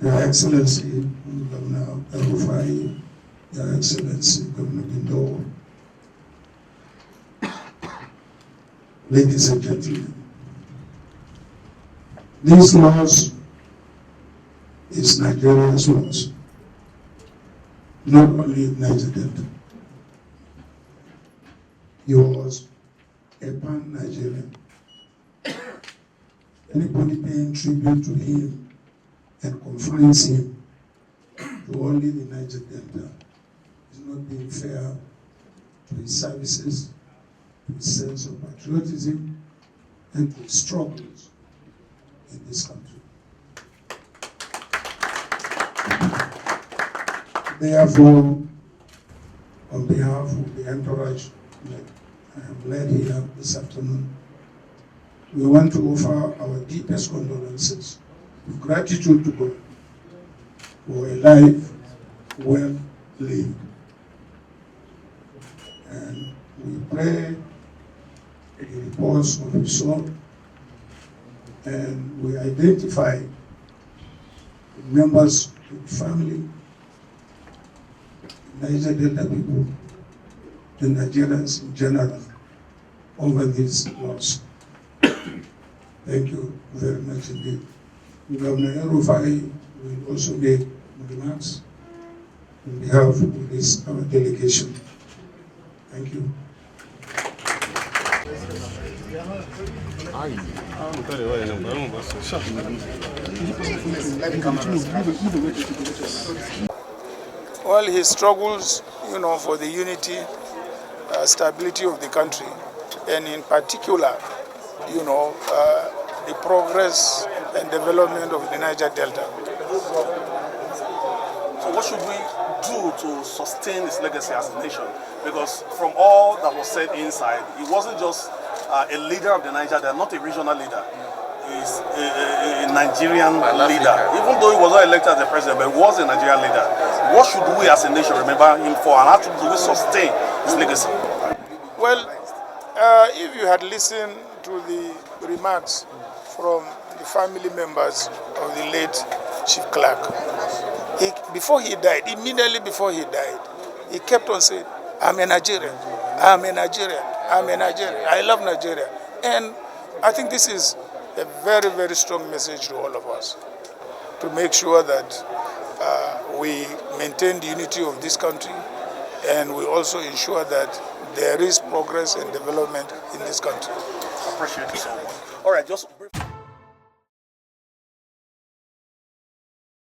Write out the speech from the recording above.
Your Excellency, Governor El-Rufai, Your Excellency, Governor Bindo, ladies and gentlemen, these laws is Nigeria's laws, not only Niger Delta. He was a pan-Nigerian. Anybody paying tribute to him and confines him to only the Niger Delta is not being fair to his services, to his sense of patriotism, and to his struggles in this country. Therefore, on behalf of the entourage that I have led here this afternoon, we want to offer our deepest condolences of gratitude to God for a life well lived. And we pray the repose of his soul, and we identify the members of the family, the Niger Delta people, the Nigerians in general, over this loss. Thank you very much indeed. Governor El-Rufai will also make remarks on behalf of this our delegation. Thank you. Well, he struggles, for the unity, stability of the country, and in particular, the progress and development of the Niger Delta. So what should we do to sustain his legacy as a nation? Because from all that was said inside, he wasn't just a leader of the Niger Delta, not a regional leader. He's a Nigerian leader. Even though he was not elected as the president, but he was a Nigerian leader. What should we as a nation remember him for, and how do we sustain his legacy? Well, if you had listened to the remarks from the family members of the late Chief Clark, immediately before he died, he kept on saying, I'm a Nigerian, I'm a Nigerian, I'm a Nigerian, I love Nigeria. And I think this is a very, very strong message to all of us, to make sure that we maintain the unity of this country, and we also ensure that there is progress and development in this country. I appreciate it so much. All right, just